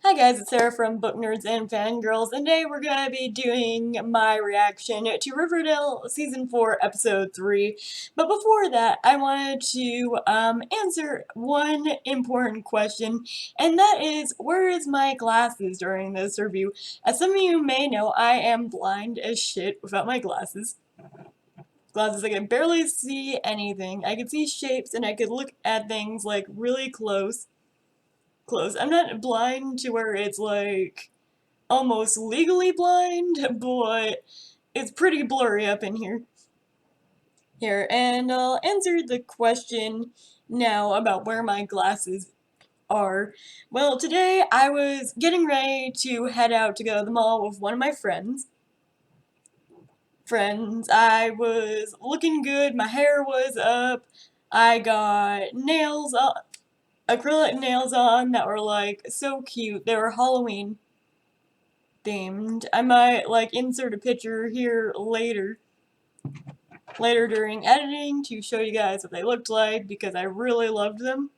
Hi guys, it's Sarah from Book Nerds and Fangirls, and today we're going to be doing my reaction to Riverdale Season 4, Episode 3. But before that, I wanted to answer one important question, and that is, where is my glasses during this review? As some of you may know, I am blind as shit without my glasses. I can barely see anything. I can see shapes, and I could look at things, like, really close. I'm not blind to where it's like almost legally blind, but it's pretty blurry up in here. And I'll answer the question now about where my glasses are. Well, today I was getting ready to head out to go to the mall with one of my friends. I was looking good, my hair was up, I got nails up, acrylic nails on that were like so cute. They were Halloween themed. I might like insert a picture here later during editing to show you guys what they looked like because I really loved them.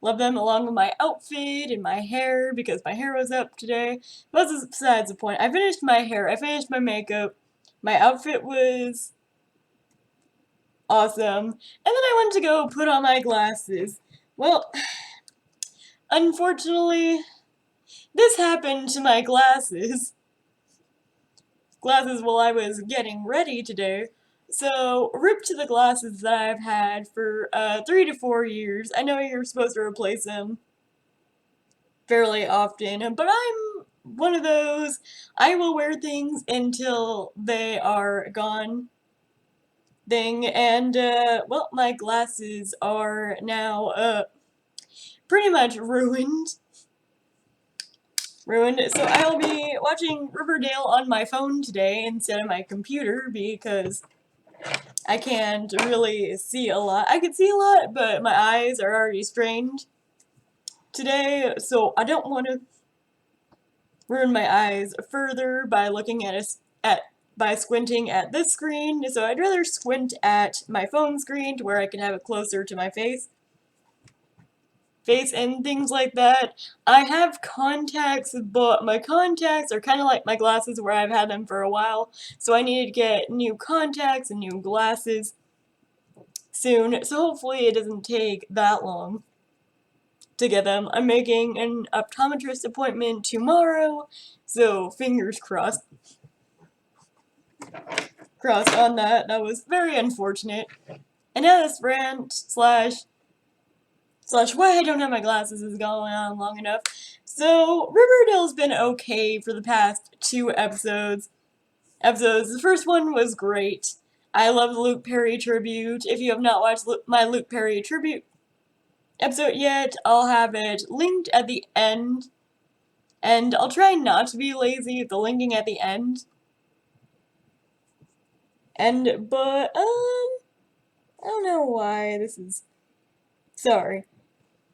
Loved them along with my outfit and my hair because my hair was up today. But that's besides the point. I finished my hair, I finished my makeup, my outfit was awesome, and then I went to go put on my glasses. Well, unfortunately, this happened to my glasses while I was getting ready today. So, rip to the glasses that I've had for 3 to 4 years. I know you're supposed to replace them fairly often, but I'm one of those, I will wear things until they are gone thing, and, well, my glasses are now, pretty much ruined. So I'll be watching Riverdale on my phone today instead of my computer because I can't really see a lot. I can see a lot, but my eyes are already strained today, so I don't want to ruin my eyes further by looking by squinting at this screen. So I'd rather squint at my phone screen to where I can have it closer to my face and things like that. I have contacts, but my contacts are kind of like my glasses where I've had them for a while, so I need to get new contacts and new glasses soon, so hopefully it doesn't take that long to get them. I'm making an optometrist appointment tomorrow, so fingers crossed. On that. That was very unfortunate. And now this rant slash why I don't have my glasses is going on long enough. So, Riverdale's been okay for the past 2 episodes. The first one was great. I love the Luke Perry tribute. If you have not watched my Luke Perry tribute episode yet, I'll have it linked at the end. And I'll try not to be lazy with the linking at the end. But, I don't know why this is... Sorry.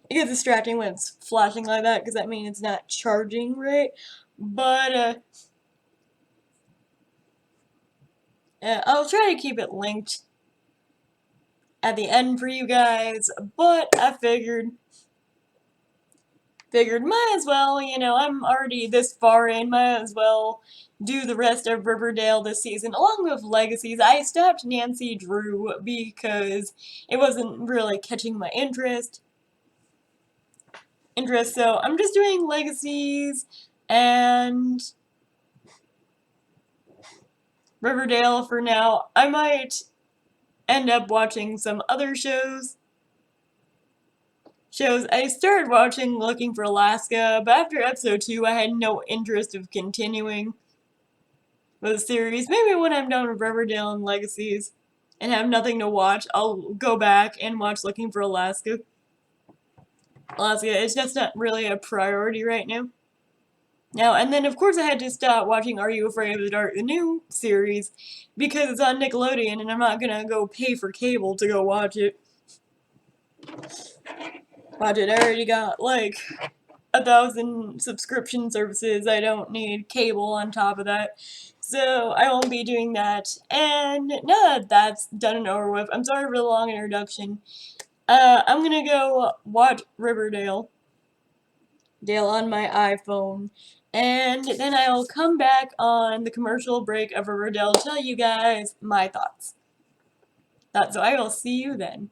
It gets distracting when it's flashing like that, because that means it's not charging right. But, I'll try to keep it linked at the end for you guys, but I figured might as well, you know, I'm already this far in, might as well do the rest of Riverdale this season, along with Legacies. I stopped Nancy Drew because it wasn't really catching my interest, so I'm just doing Legacies and Riverdale for now. I might end up watching some other shows. I started watching Looking for Alaska, but after episode 2 I had no interest of continuing with the series. Maybe when I'm done with Riverdale and Legacies and have nothing to watch, I'll go back and watch Looking for Alaska. It's just not really a priority right now. And then of course I had to stop watching Are You Afraid of the Dark, the new series, because it's on Nickelodeon and I'm not gonna go pay for cable to go watch it. I already got like 1,000 subscription services. I don't need cable on top of that. So I won't be doing that. And now that that's done and over with, I'm sorry for the long introduction. I'm gonna go watch Riverdale. Dale on my iPhone. And then I'll come back on the commercial break of Riverdale to tell you guys my thoughts. So I will see you then.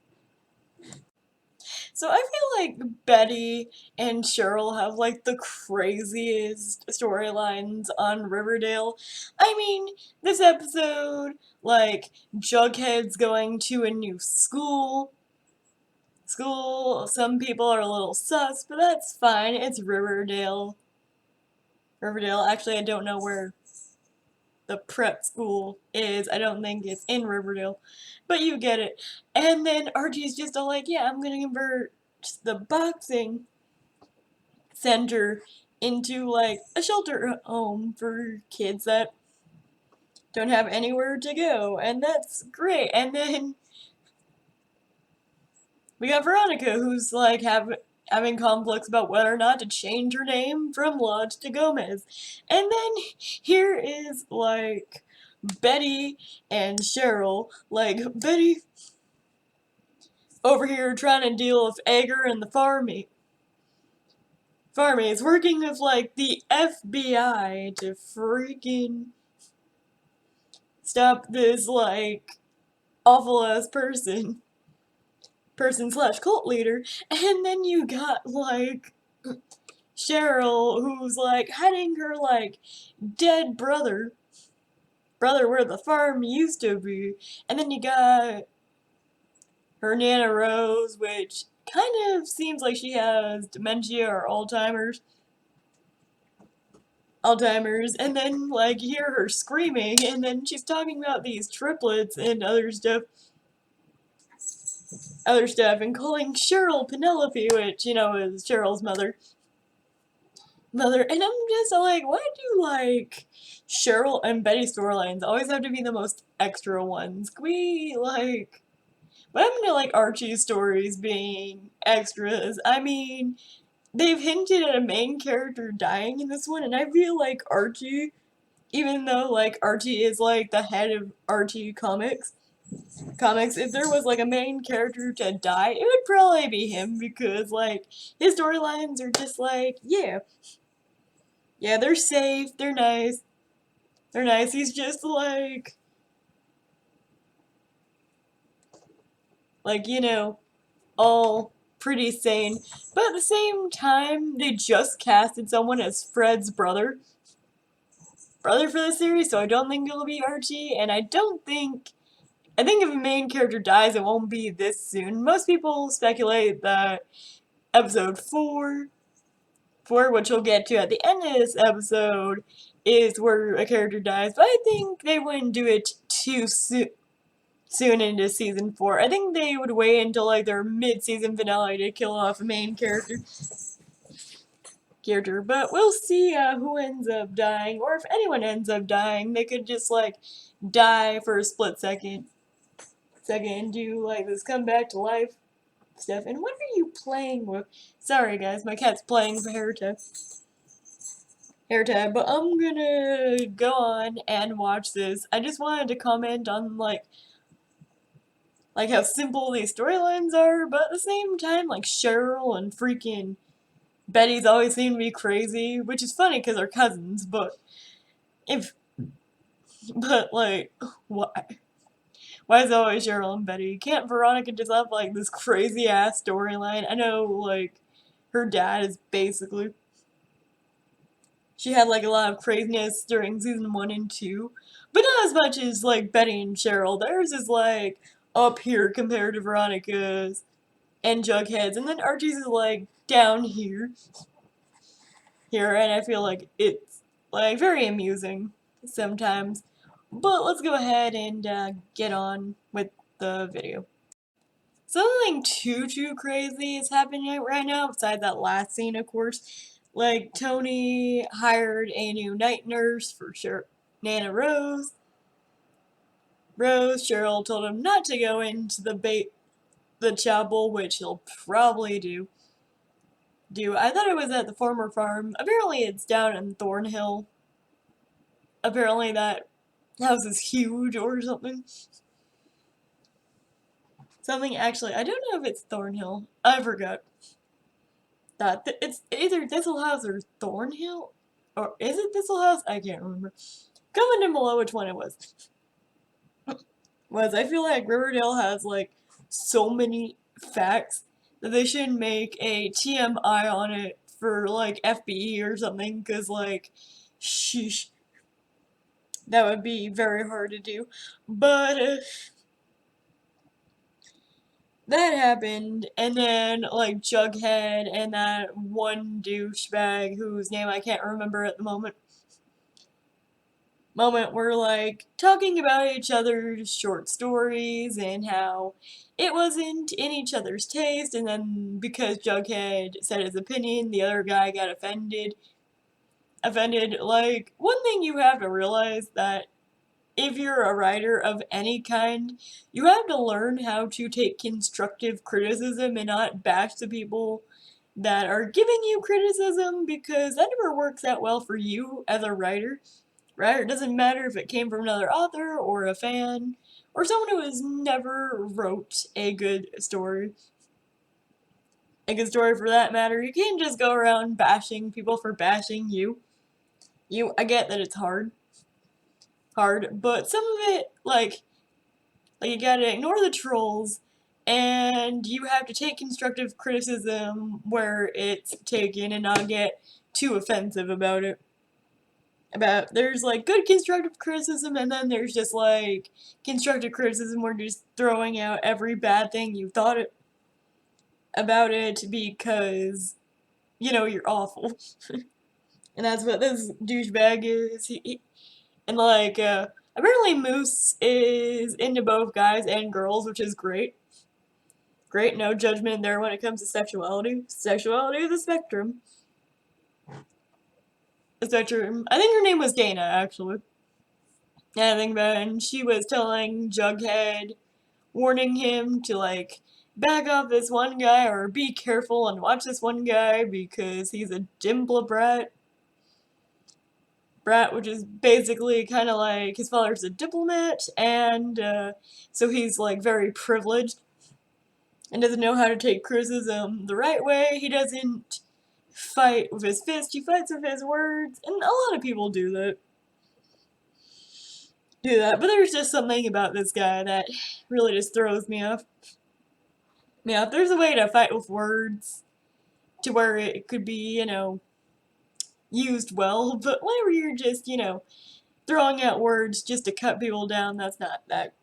So I feel like Betty and Cheryl have like the craziest storylines on Riverdale. I mean, this episode, like, Jughead's going to a new school. Some people are a little sus, but that's fine. It's Riverdale. Actually, I don't know where the prep school is. I don't think it's in Riverdale, but you get it. And then Archie's just all like, yeah, I'm gonna convert the boxing center into like a shelter home for kids that don't have anywhere to go, and that's great. And then we got Veronica, who's like having conflicts about whether or not to change her name from Lodge to Gomez. And then here is like Betty and Cheryl, like Betty over here trying to deal with Edgar and the farmies working with like the FBI to freaking stop this like awful ass person slash cult leader. And then you got like Cheryl, who's like hiding her like dead brother where the farm used to be. And then you got her Nana Rose, which kind of seems like she has dementia or Alzheimer's, and then like hear her screaming, and then she's talking about these triplets and other stuff, and calling Cheryl Penelope, which you know is Cheryl's mother, and I'm just like, why do like Cheryl and Betty storylines always have to be the most extra ones? Can we like, what happened to like Archie's stories being extras? I mean, they've hinted at a main character dying in this one, and I feel like Archie, even though like Archie is like the head of Archie comics, if there was like a main character to die, it would probably be him because like his storylines are just like, yeah, they're safe, they're nice. He's just like you know, all pretty sane, but at the same time, they just casted someone as Fred's brother for the series, so I don't think it'll be Archie, and I think if a main character dies, it won't be this soon. Most people speculate that episode 4, which we'll get to at the end of this episode, is where a character dies, but I think they wouldn't do it too soon into season 4. I think they would wait until like their mid-season finale to kill off a main character, but we'll see who ends up dying, or if anyone ends up dying, they could just like die for a split second, do like this come back to life stuff. And what are you playing with? Sorry guys, my cat's playing with hair tag, but I'm gonna go on and watch this. I just wanted to comment on like how simple these storylines are, but at the same time, like Cheryl and freaking Betty's always seem to be crazy, which is funny because they're cousins, if but like why? Why is it always Cheryl and Betty? Can't Veronica just have like this crazy ass storyline? I know like her dad is basically, she had like a lot of craziness during season 1 and 2, but not as much as like Betty and Cheryl. Theirs is like up here compared to Veronica's and Jughead's, and then Archie's is like down here, and I feel like it's like very amusing sometimes. But let's go ahead and get on with the video. Something too crazy is happening right now, besides that last scene, of course. Like, Tony hired a new night nurse for sure. Nana Cheryl told him not to go into the chapel, which he'll probably do. I thought it was at the former farm. Apparently it's down in Thornhill. Apparently that house is huge or something. Something actually, I don't know if it's Thornhill. I forgot. that it's either Thistle House or Thornhill, or is it Thistle House? I can't remember. Comment down below which one it was. I feel like Riverdale has like so many facts that they should make a TMI on it for like FBE or something, because like, sheesh, that would be very hard to do. But that happened, and then like Jughead and that one douchebag whose name I can't remember at the moment were like talking about each other's short stories and how it wasn't in each other's taste, and then because Jughead said his opinion, the other guy got offended. Like, one thing you have to realize that if you're a writer of any kind, you have to learn how to take constructive criticism and not bash the people that are giving you criticism, because that never works out well for you as a writer. Right? It doesn't matter if it came from another author or a fan or someone who has never wrote a good story. A good story for that matter. You can't just go around bashing people for bashing you. I get that it's hard, but some of it, like you gotta ignore the trolls, and you have to take constructive criticism where it's taken and not get too offensive about it. There's like good constructive criticism, and then there's just like constructive criticism where you're just throwing out every bad thing you thought about it because, you're awful. And that's what this douchebag is. And like, apparently Moose is into both guys and girls, which is great. Great, no judgment there when it comes to sexuality. Sexuality is a spectrum. I think her name was Dana, actually. Yeah, I think about it, and she was telling Jughead, warning him to like back off this one guy or be careful and watch this one guy because he's a dimple brat. Which is basically kind of like his father's a diplomat, and so he's like very privileged and doesn't know how to take criticism the right way. He doesn't fight with his fist, he fights with his words, and a lot of people do that. But there's just something about this guy that really just throws me off. Yeah, if there's a way to fight with words to where it could be, used well, but whenever you're just, throwing out words just to cut people down, that's not that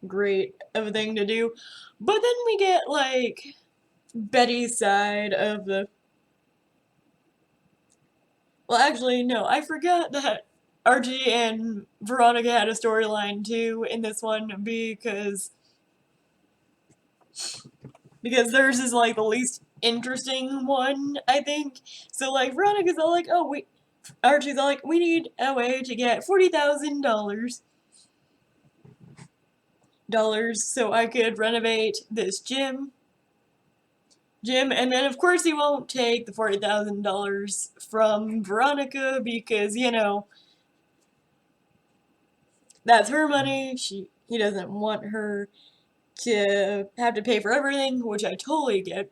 great of a thing to do. But then we get, like, Betty's side of the... Well, actually, no, I forgot that Archie and Veronica had a storyline, too, in this one, because theirs is, like, the least interesting one, I think. So, like, Veronica's all like, Archie's all like, we need a way to get $40,000 so I could renovate this gym, and then of course he won't take the $40,000 from Veronica because, that's her money. He doesn't want her to have to pay for everything, which I totally get.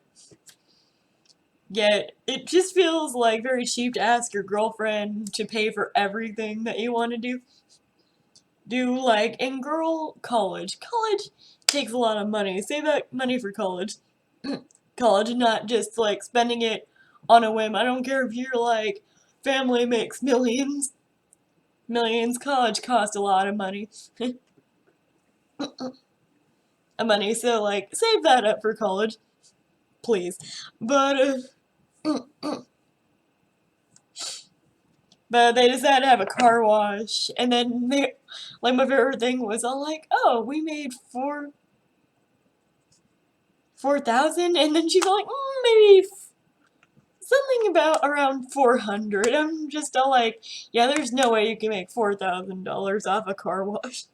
Yet, it just feels like very cheap to ask your girlfriend to pay for everything that you want to do. Like, in college takes a lot of money. Save that money for college. College, not just, like, spending it on a whim. I don't care if your, like, family makes millions. College costs a lot of money. So, like, save that up for college. Please. But they decided to have a car wash, and then my favorite thing was all like, oh, we made 4,000, and then she's like, maybe something about around 400. I'm just all like, yeah, there's no way you can make $4,000 off a car wash.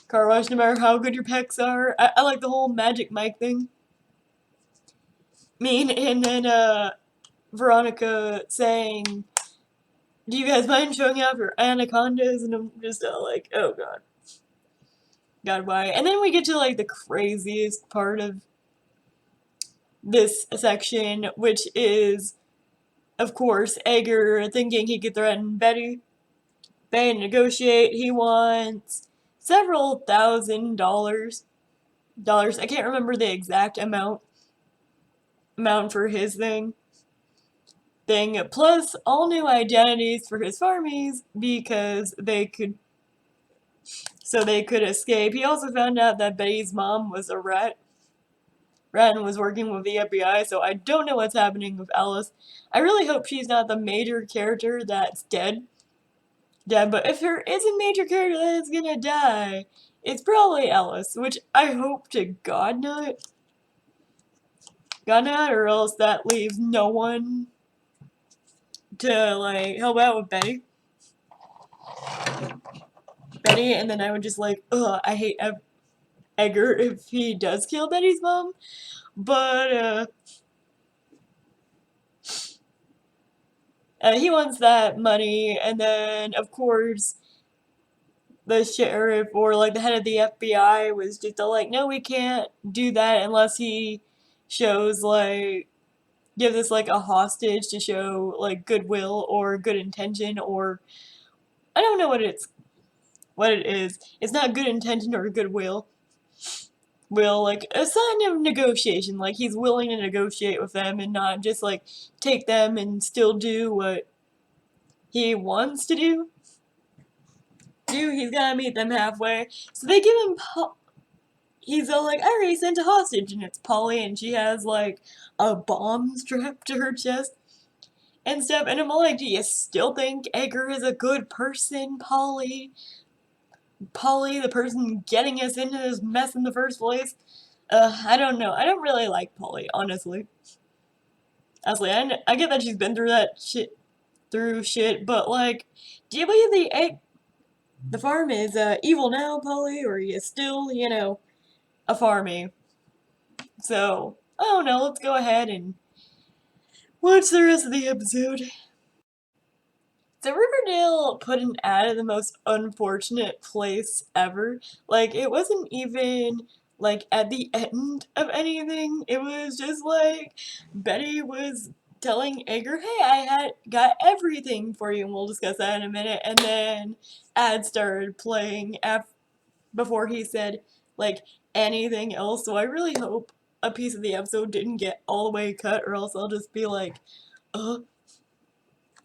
Car wash, no matter how good your pecs are. I like the whole Magic Mike thing. And then Veronica saying, do you guys mind showing off your anacondas? And I'm just all like, oh god, why? And then we get to like the craziest part of this section, which is, of course, Edgar thinking he could threaten Betty. They negotiate. He wants several $1,000s. I can't remember the exact amount for his thing. Plus all new identities for his farmies because they could escape. He also found out that Betty's mom was a rat. Ren was working with the FBI, so I don't know what's happening with Alice. I really hope she's not the major character that's dead. But if there is a major character that is gonna die, it's probably Alice, which I hope to God not. God not, or else that leaves no one to, like, help out with Betty. And then I would just, like, ugh, I hate Edgar if he does kill Betty's mom. But, he wants that money, and then, of course, the sheriff or, like, the head of the FBI was just like, no, we can't do that unless he shows, like, gives us, like, a hostage to show, like, goodwill or good intention, or I don't know what it is. It's not good intention or goodwill. Like, a sign of negotiation, like he's willing to negotiate with them and not just, like, take them and still do what he wants to do. He's gotta meet them halfway. So they give him he's all like, I already sent a hostage, and it's Polly, and she has, like, a bomb strapped to her chest and stuff, and I'm all like, do you still think Edgar is a good person, Polly? Polly, the person getting us into this mess in the first place? I don't know. I don't really like Polly, honestly. I get that she's been through shit, but, like, do you believe the farm is evil now, Polly, or are you still, a farmy? So, I don't know. Let's go ahead and watch the rest of the episode. So Riverdale put an ad in the most unfortunate place ever. Like, it wasn't even, like, at the end of anything. It was just, like, Betty was telling Edgar, hey, I got everything for you, and we'll discuss that in a minute. And then ad started playing before he said, like, anything else. So I really hope a piece of the episode didn't get all the way cut, or else I'll just be like, ugh.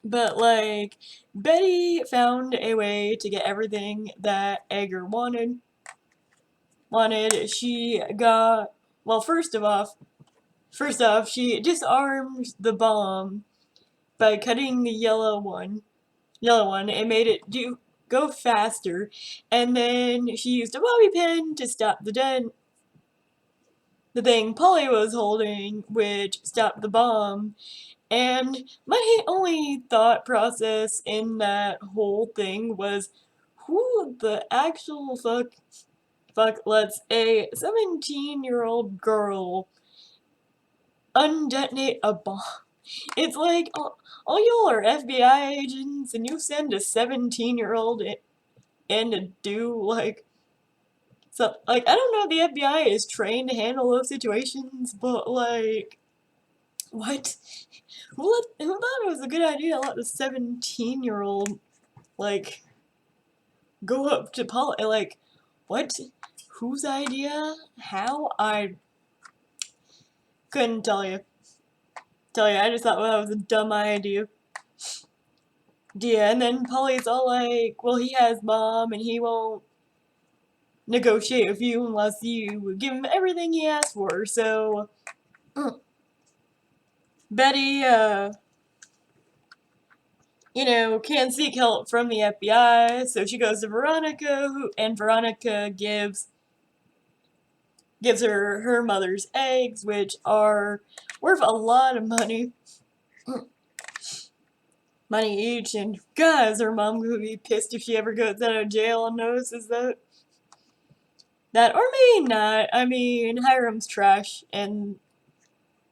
But, like, Betty found a way to get everything that Edgar wanted. She got, well, first off, she disarmed the bomb by cutting the yellow one. It made it go faster, and then she used a bobby pin to stop the thing Polly was holding, which stopped the bomb. And my only thought process in that whole thing was, who the actual fuck lets a 17-year-old girl undetonate a bomb? It's like, all y'all are FBI agents, and you send a 17-year-old in to do, like, so, like, I don't know if the FBI is trained to handle those situations, but, like, what? Who thought it was a good idea to let the 17-year-old, like, go up to Polly? Like, what? Whose idea? How? I couldn't tell you. I just thought, well, that was a dumb idea. Yeah, and then Polly's all like, well, he has mom, and he won't negotiate with you unless you give him everything he asks for. So, Betty, can't seek help from the FBI, so she goes to Veronica, and Veronica gives her mother's eggs, which are worth a lot of money. Money each, and guys, her mom would be pissed if she ever goes out of jail and notices that. Or maybe not. I mean, Hiram's trash, and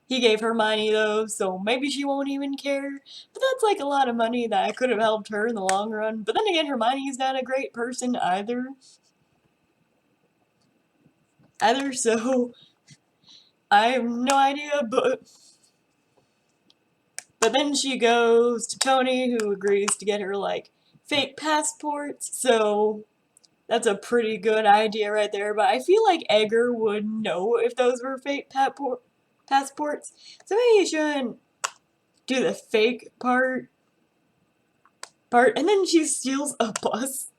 he gave her money though, so maybe she won't even care. But that's like a lot of money that could have helped her in the long run. But then again, Hermione's not a great person either. So I have no idea, but then she goes to Tony, who agrees to get her, like, fake passports, so that's a pretty good idea right there, but I feel like Edgar would know if those were fake passports, so maybe you shouldn't do the fake part, and then she steals a bus,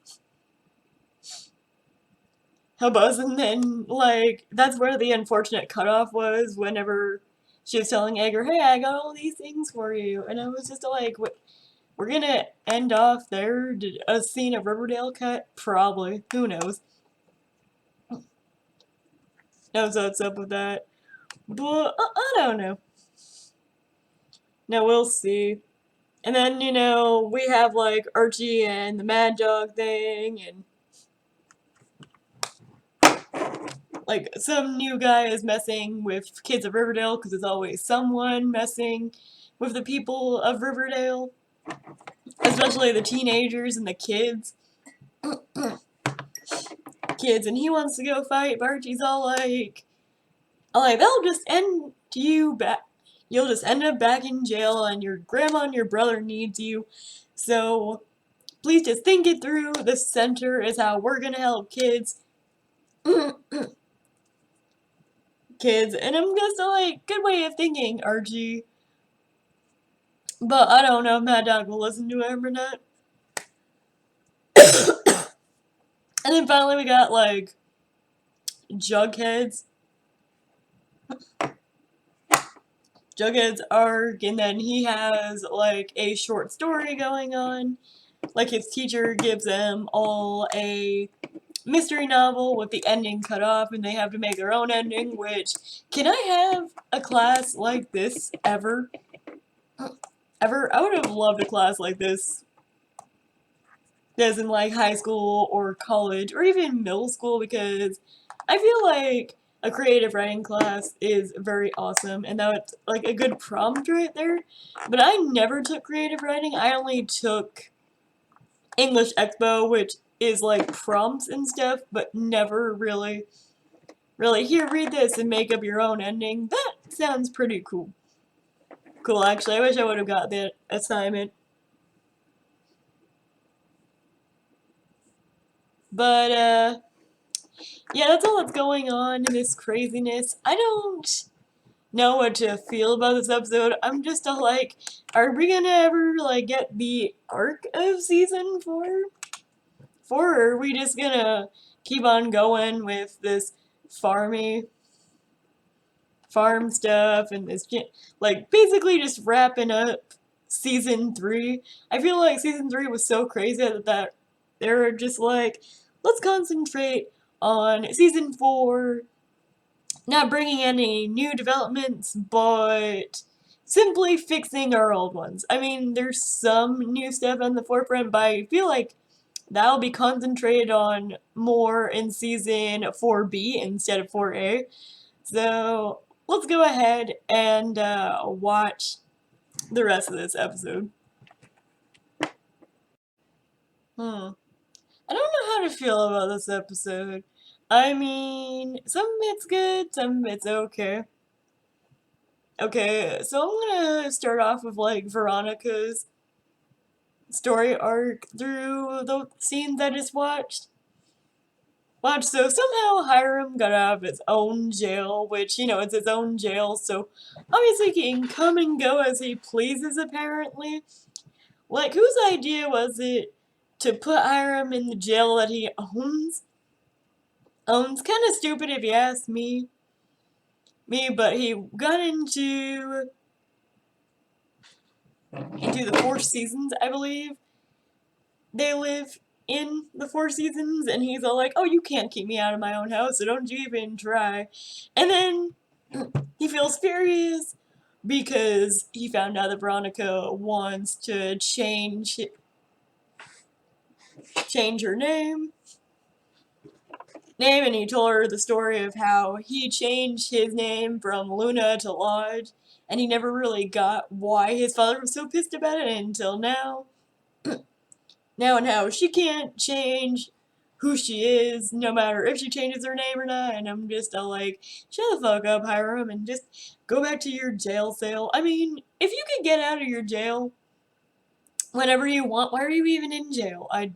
and then, like, that's where the unfortunate cutoff was, whenever she was telling Edgar, hey, I got all these things for you, and I was just like, what? We're gonna end off there? Did a scene of Riverdale cut? Probably. Who knows? Knows what's up with that. But I don't know. No, we'll see. And then, we have like Archie and the Mad Dog thing, and like some new guy is messing with kids of Riverdale because there's always someone messing with the people of Riverdale, especially the teenagers and the kids, and he wants to go fight. But Archie's all like, they'll just end you back. You'll just end up back in jail, and your grandma and your brother needs you. So please just think it through. The center is how we're gonna help kids. Kids, and I'm just like, good way of thinking, Archie. But I don't know if Mad Dog will listen to him or not. And then finally we got like Jughead's arc, and then he has like a short story going on. Like his teacher gives them all a mystery novel with the ending cut off, and they have to make their own ending, which, can I have a class like this ever? Ever? I would have loved a class like this. As in like high school or college or even middle school, because I feel like a creative writing class is very awesome, and that's like a good prompt right there. But I never took creative writing. I only took English Expo, which is like prompts and stuff, but never really, here, read this and make up your own ending. That sounds pretty cool. Cool, actually. I wish I would have got that assignment. But, yeah, that's all that's going on in this craziness. I don't know what to feel about this episode. I'm just like, are we gonna ever, like, get the arc of season 4? Or are we just gonna keep on going with this farm stuff and this, like, basically just wrapping up season 3? I feel like season 3 was so crazy that they were just like, let's concentrate on season 4, not bringing any new developments, but simply fixing our old ones. I mean, there's some new stuff on the forefront, but I feel like that'll be concentrated on more in season 4B instead of 4A. So let's go ahead and watch the rest of this episode. I don't know how to feel about this episode. I mean, some of it's good, some of it's okay. Okay, so I'm gonna start off with like Veronica's story arc through the scenes I just watched. So somehow Hiram got out of his own jail, which, it's his own jail, so obviously he can come and go as he pleases, apparently. Like, whose idea was it to put Hiram in the jail that he owns? Kind of stupid if you ask me. But he got into the Four Seasons, I believe. They live in the Four Seasons, and he's all like, oh, you can't keep me out of my own house, so don't you even try. And then he feels furious because he found out that Veronica wants to change her name, and he told her the story of how he changed his name from Luna to Lodge, and he never really got why his father was so pissed about it until now. And how she can't change who she is, no matter if she changes her name or not, and I'm just all like, shut the fuck up, Hiram, and just go back to your jail cell. I mean, if you could get out of your jail whenever you want, why are you even in jail? I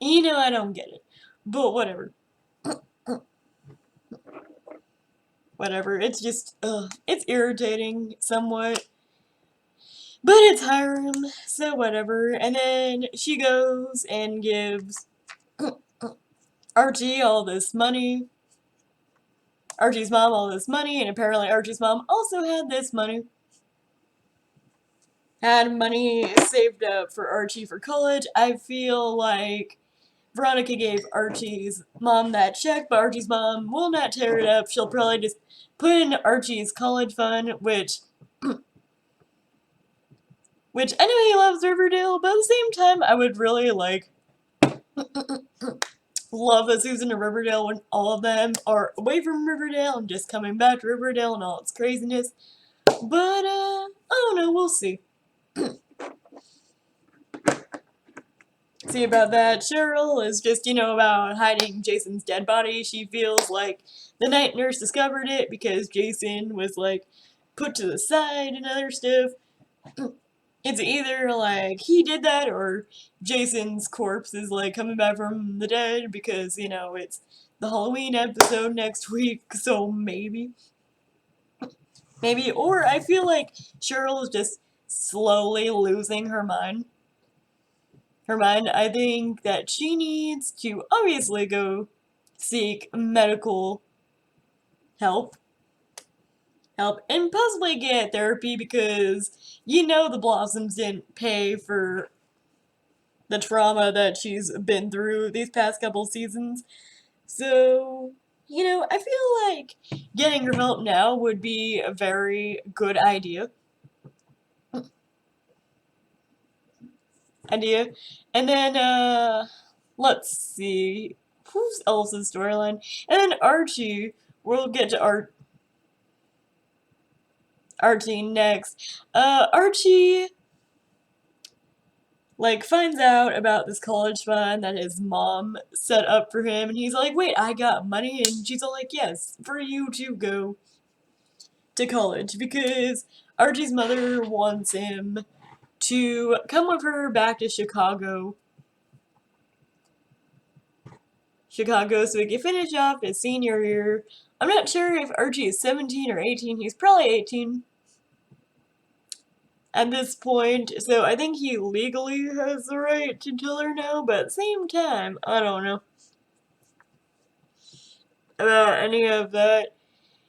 don't get it. But whatever. Whatever, it's just, it's irritating somewhat. But it's Hiram, so whatever. And then she goes and gives Archie all this money. Archie's mom all this money, and apparently Archie's mom also had this money. Had money saved up for Archie for college. I feel like Veronica gave Archie's mom that check, but Archie's mom will not tear it up. She'll probably just put in Archie's college fund, which I know he loves Riverdale, but at the same time, I would really love a season of Riverdale when all of them are away from Riverdale and just coming back to Riverdale and all its craziness. But, I don't know, we'll see. See about that. Cheryl is just, about hiding Jason's dead body. She feels like the night nurse discovered it because Jason was, put to the side and other stuff. It's either, he did that or Jason's corpse is, coming back from the dead because, it's the Halloween episode next week, so maybe. Maybe, or I feel like Cheryl is just slowly losing her mind. I think that she needs to obviously go seek medical help. And possibly get therapy because the Blossoms didn't pay for the trauma that she's been through these past couple seasons. So, I feel like getting her help now would be a very good idea. And then, let's see, who's else's storyline? And then Archie, we'll get to Archie next. Archie, finds out about this college fund that his mom set up for him, and he's like, wait, I got money? And she's all like, yes, for you to go to college, because Archie's mother wants him to come with her back to Chicago so he can finish off his senior year. I'm not sure if Archie is 17 or 18. He's probably 18 at this point, so I think he legally has the right to tell her no, but at the same time, I don't know about any of that.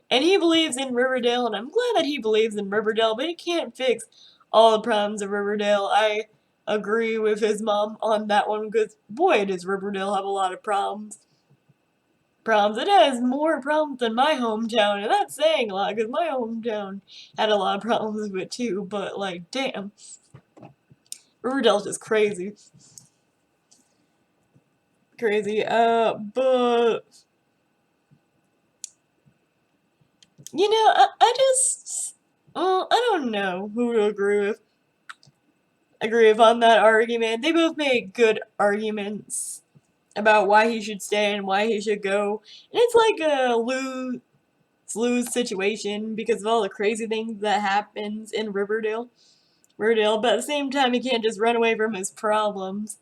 And he believes in Riverdale, and I'm glad that he believes in Riverdale, but he can't fix all the problems of Riverdale. I agree with his mom on that one, because boy, does Riverdale have a lot of problems. It has more problems than my hometown, and that's saying a lot, because my hometown had a lot of problems with it too, but, damn. Riverdale's just crazy. But... I don't know who to agree with on that argument. They both make good arguments about why he should stay and why he should go. And it's like a lose situation because of all the crazy things that happens in Riverdale. But at the same time, he can't just run away from his problems.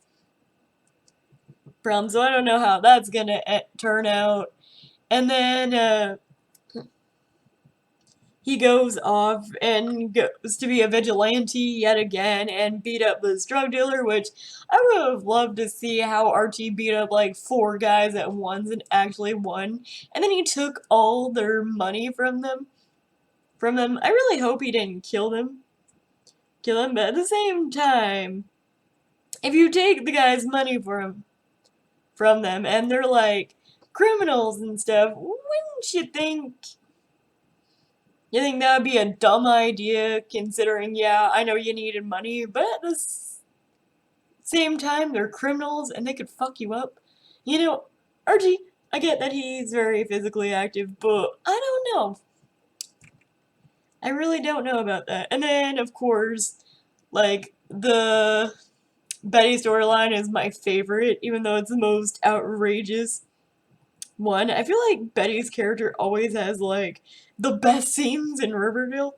So I don't know how that's gonna turn out. And then, he goes off and goes to be a vigilante yet again and beat up this drug dealer, which I would have loved to see how Archie beat up 4 guys at once and actually won. And then he took all their money from them. I really hope he didn't kill them. But at the same time, if you take the guy's money from them and they're criminals and stuff, wouldn't you think that would be a dumb idea, considering, yeah, I know you needed money, but at the same time, they're criminals and they could fuck you up? Archie, I get that he's very physically active, but I don't know. I really don't know about that. And then, of course, the Betty's storyline is my favorite, even though it's the most outrageous one. I feel like Betty's character always has like the best scenes in Riverdale.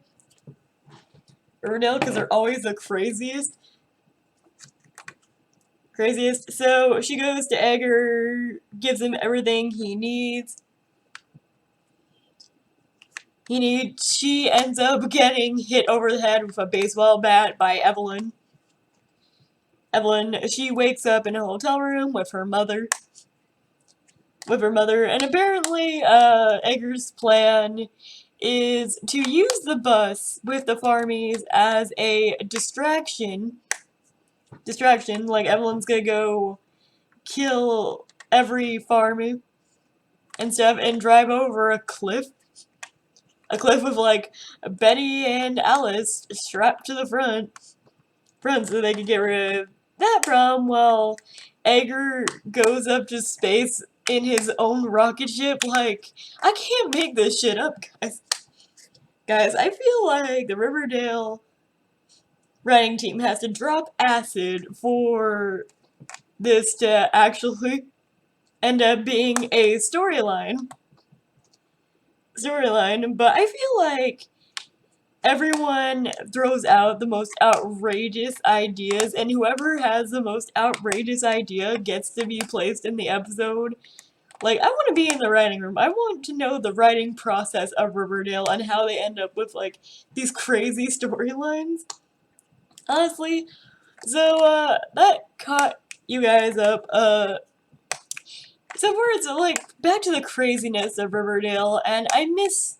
Riverdale, because they're always the craziest. So she goes to Edgar, gives him everything he needs. She ends up getting hit over the head with a baseball bat by Evelyn. She wakes up in a hotel room with her mother. And apparently, Edgar's plan is to use the bus with the farmies as a distraction. Like Evelyn's gonna go kill every farmy and stuff and drive over a cliff. A cliff with like Betty and Alice strapped to the front so they can get rid of that problem. Well, Edgar goes up to space in his own rocket ship. Like, I can't make this shit up, guys. Guys, I feel like the Riverdale writing team has to drop acid for this to actually end up being a storyline. But I feel like everyone throws out the most outrageous ideas, and whoever has the most outrageous idea gets to be placed in the episode. Like, I want to be in the writing room. I want to know the writing process of Riverdale and how they end up with, like, these crazy storylines. Honestly. So, that caught you guys up. So like, back to the craziness of Riverdale, and I miss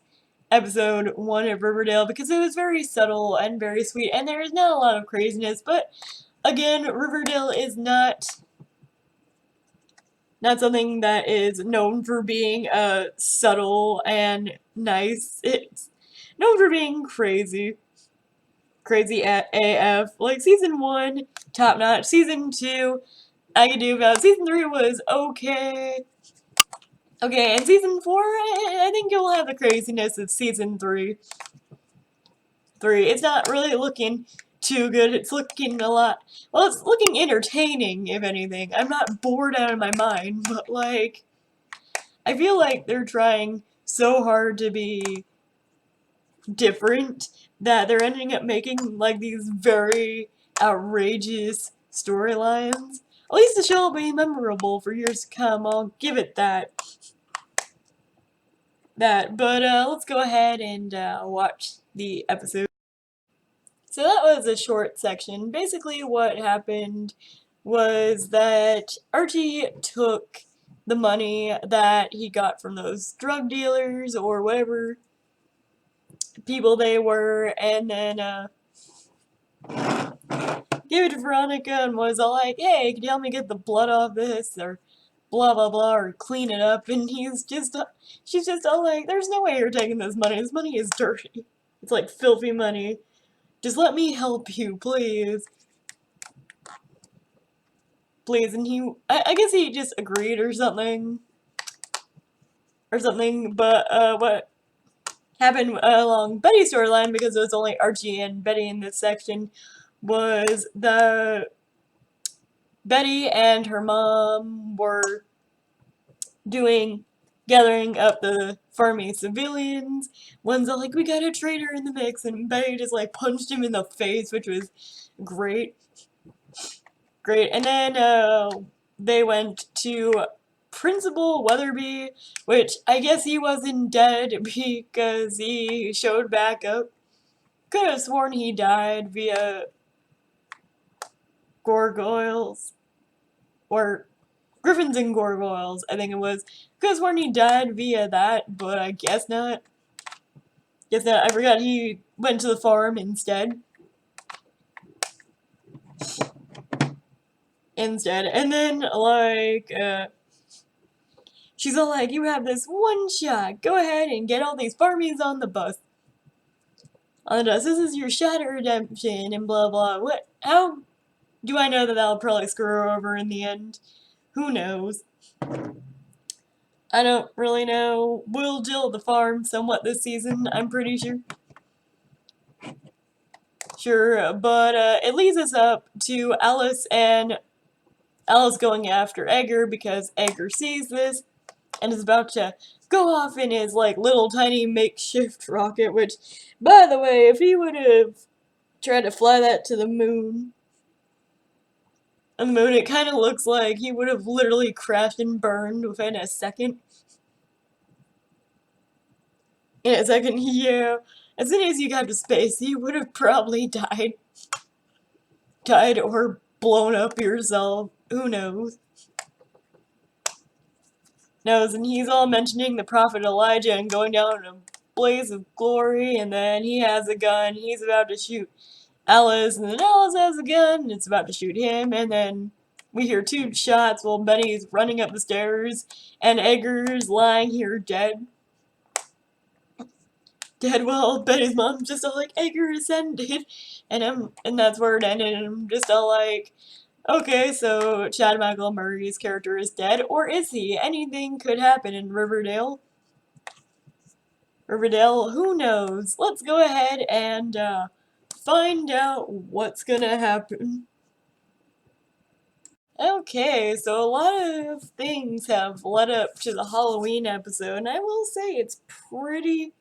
episode 1 of Riverdale because it was very subtle and very sweet, and there is not a lot of craziness, but again, Riverdale is not something that is known for being subtle and nice. It's known for being crazy AF. Like, season 1, top notch. Season 2, I could do about. Season 3 was okay. Okay, and season 4, I think you'll have the craziness of season 3. It's not really looking too good. It's looking a lot. Well, it's looking entertaining, if anything. I'm not bored out of my mind, but like, I feel like they're trying so hard to be different that they're ending up making like these very outrageous storylines. At least the show will be memorable for years to come. I'll give it that. But let's go ahead and watch the episode. So that was a short section. Basically what happened was that Archie took the money that he got from those drug dealers or whatever people they were, and then gave it to Veronica and was all like, hey, can you help me get the blood off this, or blah blah blah, or clean it up, and she's just all like, there's no way you're taking this money is dirty. It's like filthy money. Just let me help you, please. Please, and I guess he just agreed or something, but what happened along Betty's storyline, because it was only Archie and Betty in this section, was the Betty and her mom were gathering up the farmy civilians. One's all like, we got a traitor in the mix, and Betty just like punched him in the face, which was great. And then they went to Principal Weatherby, which I guess he wasn't dead because he showed back up. Could have sworn he died via gargoyles, or Griffins and Gargoyles, I think it was. Could have sworn he died via that, but I guess not. I forgot he went to the farm instead. And then, like, she's all like, you have this one shot. Go ahead and get all these farmies on the bus. This is your shot at redemption, and blah blah. What? How do I know that that'll probably screw her over in the end? Who knows? I don't really know. We'll Jill the farm somewhat this season, I'm pretty sure. Sure, but it leads us up to Alice and Alice going after Edgar because Edgar sees this and is about to go off in his like little tiny makeshift rocket, which, by the way, if he would have tried to fly that to the moon, on the moon, it kind of looks like he would have literally crashed and burned within a second. In a second, yeah. As soon as you got to space, he would have probably died. Died or blown up yourself. Who knows? And he's all mentioning the prophet Elijah and going down in a blaze of glory, and then he has a gun, he's about to shoot Alice, and then Alice has a gun, and it's about to shoot him, and then we hear two shots while Betty's running up the stairs, and Edgar's lying here dead. Dead well, Betty's mom's just all like, Edgar ascended, and that's where it ended, and I'm just all like, okay, so Chad Michael Murray's character is dead, or is he? Anything could happen in Riverdale. Riverdale, who knows? Let's go ahead and find out what's gonna happen. Okay, so a lot of things have led up to the Halloween episode, and I will say it's probably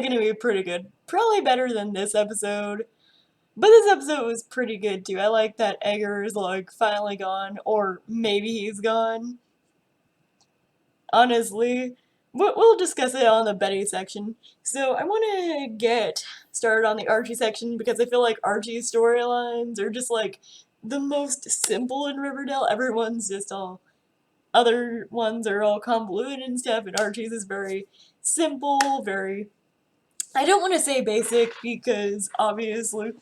gonna be pretty good. Probably better than this episode. But this episode was pretty good too. I like that Edgar is like finally gone, or maybe he's gone. Honestly, we'll discuss it on the Betty section. So I want to get started on the Archie section because I feel like Archie's storylines are just like the most simple in Riverdale. Everyone's just all, other ones are all convoluted and stuff, and Archie's is very simple, very, I don't want to say basic because obviously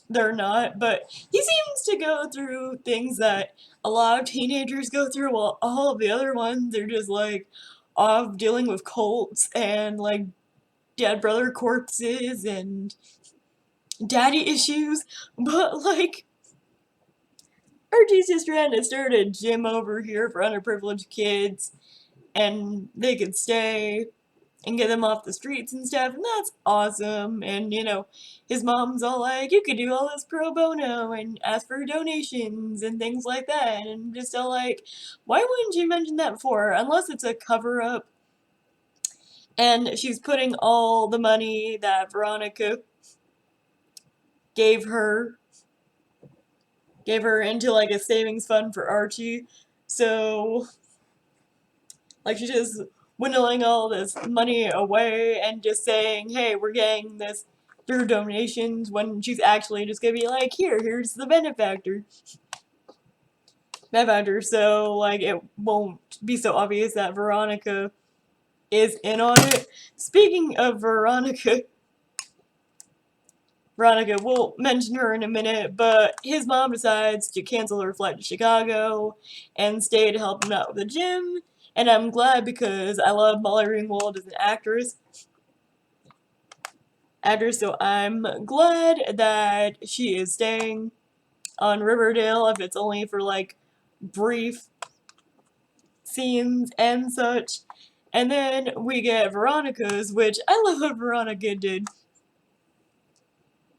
they're not, but he seems to go through things that a lot of teenagers go through, while all of the other ones are just like off dealing with cults and like dead brother corpses and daddy issues. But like, Archie's just trying to start a gym over here for underprivileged kids, and they could stay and get them off the streets and stuff, and that's awesome. And his mom's all like, you could do all this pro bono and ask for donations and things like that, and just all like, why wouldn't you mention that before, unless it's a cover up? And she's putting all the money that Veronica gave her into like a savings fund for Archie. So like, she's just dwindling all this money away and just saying, hey, we're getting this through donations, when she's actually just gonna be like, here's the benefactor. So like, it won't be so obvious that Veronica is in on it. Speaking of Veronica, we'll mention her in a minute, but his mom decides to cancel her flight to Chicago and stay to help him out with the gym. And I'm glad because I love Molly Ringwald as an actress. So I'm glad that she is staying on Riverdale, if it's only for like brief scenes and such. And then we get Veronica's, which I love what Veronica did.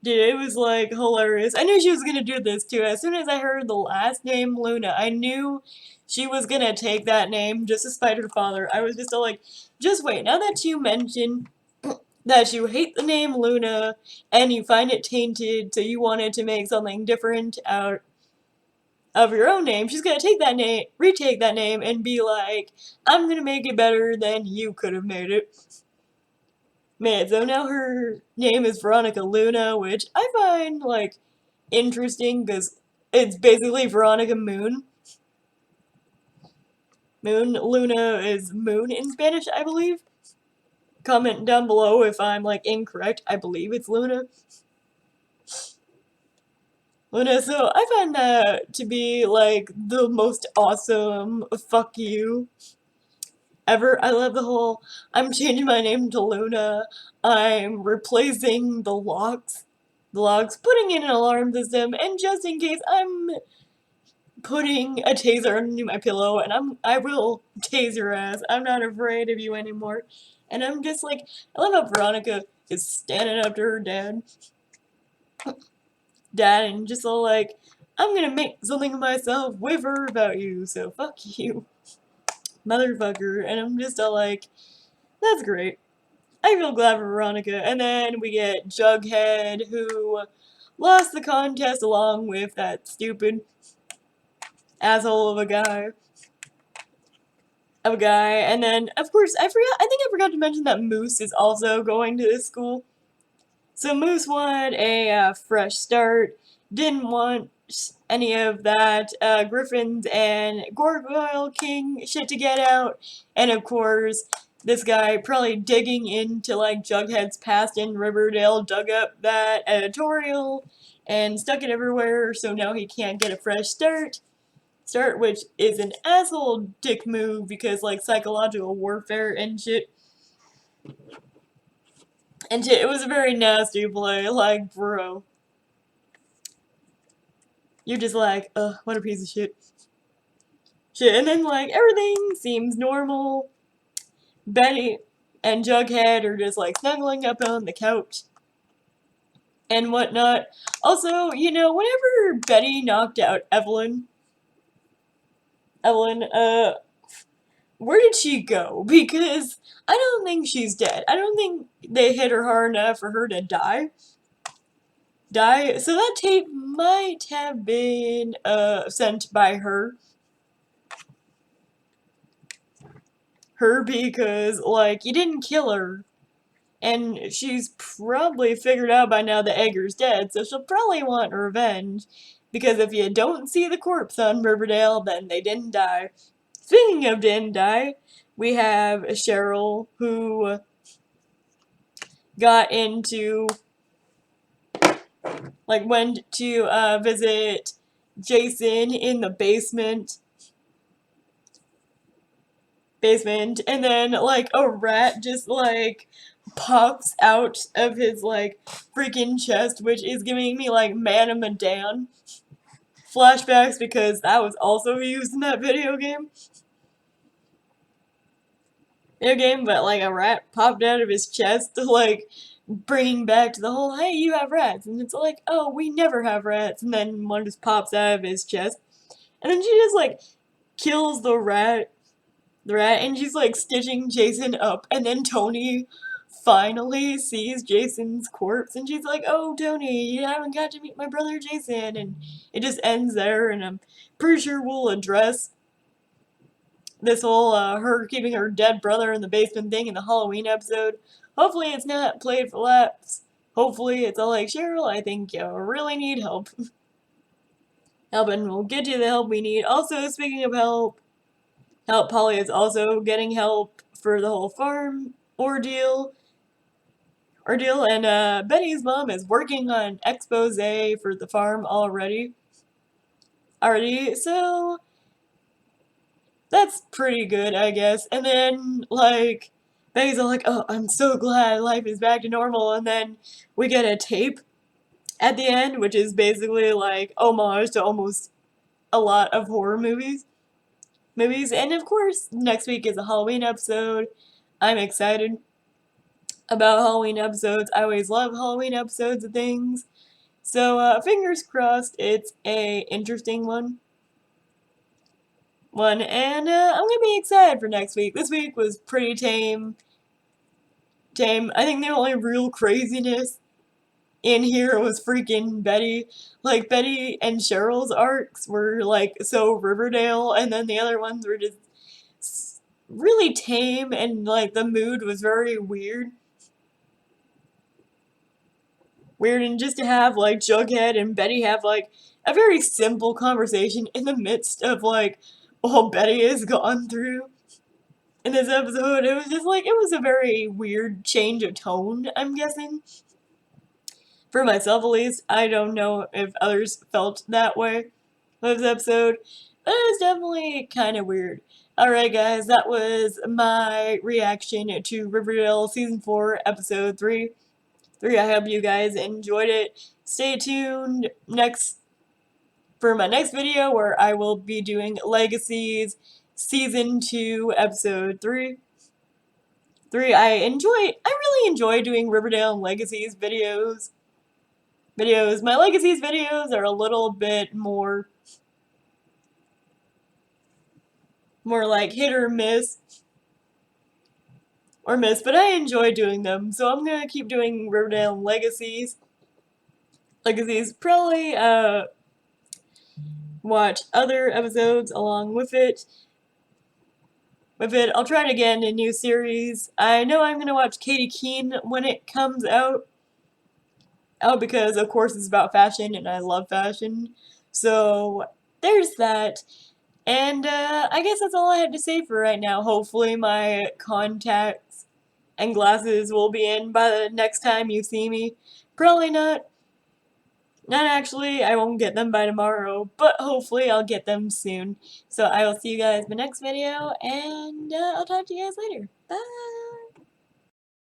It was like hilarious. I knew she was gonna do this too. As soon as I heard the last name Luna, I knew she was gonna take that name just to spite her father. I was just all like, just wait, now that you mention that you hate the name Luna and you find it tainted, so you wanted to make something different out of your own name, she's gonna take that name, retake that name, and be like, I'm gonna make it better than you could have made it. Man, so now her name is Veronica Luna, which I find, like, interesting, because it's basically Veronica Moon. Luna is moon in Spanish, I believe. Comment down below if I'm, like, incorrect. I believe it's Luna. So I find that to be, like, the most awesome fuck you ever. I love the whole, I'm changing my name to Luna, I'm replacing the locks, putting in an alarm system, and just in case, I'm putting a taser underneath my pillow, and I will tase your ass. I'm not afraid of you anymore. And I'm just like, I love how Veronica is standing up to her dad. dad and just all like, I'm gonna make something of myself, waver about you, so fuck you, motherfucker. And I'm just all like, that's great. I feel glad for Veronica. And then we get Jughead, who lost the contest along with that stupid asshole of a guy. And then, of course, I think I forgot to mention that Moose is also going to this school. So Moose wanted a fresh start, didn't want any of that Griffins and Gargoyle King shit to get out, and of course, this guy probably digging into like Jughead's past in Riverdale dug up that editorial and stuck it everywhere, so now he can't get a fresh start, which is an asshole dick move because like psychological warfare and shit. And shit, it was a very nasty play, like, bro. You're just like, ugh, what a piece of shit. And then, like, everything seems normal. Betty and Jughead are just, like, snuggling up on the couch and whatnot. Also, you know, whenever Betty knocked out Evelyn, where did she go? Because I don't think she's dead. I don't think they hit her hard enough for her to die. So that tape might have been sent by her. Because, like, you didn't kill her. And she's probably figured out by now that Edgar's dead, so she'll probably want revenge. Because if you don't see the corpse on Riverdale, then they didn't die. Speaking of didn't die, we have Cheryl, who got into, like, went to visit Jason in the basement, and then, like, a rat just, like, pops out of his, like, freaking chest, which is giving me, like, Man of Medan flashbacks, because that was also used in that video game. But, like, a rat popped out of his chest, like, bringing back to the whole, hey, you have rats, and it's like, oh, we never have rats, and then one just pops out of his chest, and then she just, like, kills the rat, and she's, like, stitching Jason up, and then Tony finally sees Jason's corpse, and she's like, oh, Tony, you haven't got to meet my brother Jason, and it just ends there, and I'm pretty sure we'll address this whole, her keeping her dead brother in the basement thing in the Halloween episode. Hopefully it's not played for laughs. Hopefully it's all like, Cheryl, I think you really need help. And we'll get you the help we need. Also, speaking of help, Polly is also getting help for the whole farm ordeal, and Betty's mom is working on expose for the farm already, so that's pretty good, I guess. And then, like, Betty's all like, oh, I'm so glad life is back to normal, and then we get a tape at the end, which is basically, like, homage to almost a lot of horror movies, and of course, next week is a Halloween episode. I'm excited about Halloween episodes. I always love Halloween episodes of things. So, fingers crossed it's a interesting one. And I'm gonna be excited for next week. This week was pretty tame. I think the only real craziness in here was freaking Betty. Like, Betty and Cheryl's arcs were, like, so Riverdale, and then the other ones were just really tame, and, like, the mood was very weird. And just to have, like, Jughead and Betty have, like, a very simple conversation in the midst of, like, all Betty has gone through in this episode. It was just, like, it was a very weird change of tone, I'm guessing. For myself, at least. I don't know if others felt that way with this episode, but it was definitely kind of weird. Alright, guys, that was my reaction to Riverdale Season 4, Episode 3. I hope you guys enjoyed it. Stay tuned for my next video, where I will be doing Legacies Season 2, Episode 3. I really enjoy doing Riverdale and Legacies videos. videos. My Legacies videos are a little bit more like hit or miss. But I enjoy doing them, so I'm gonna keep doing Riverdale and Legacies. Probably watch other episodes along with it. I'll try it again in a new series. I know I'm gonna watch Katie Keene when it comes out. Oh, because of course it's about fashion and I love fashion. So there's that. And I guess that's all I had to say for right now. Hopefully my contacts and glasses will be in by the next time you see me. Probably not. Not actually, I won't get them by tomorrow, but hopefully I'll get them soon. So I will see you guys in the next video, and I'll talk to you guys later. Bye!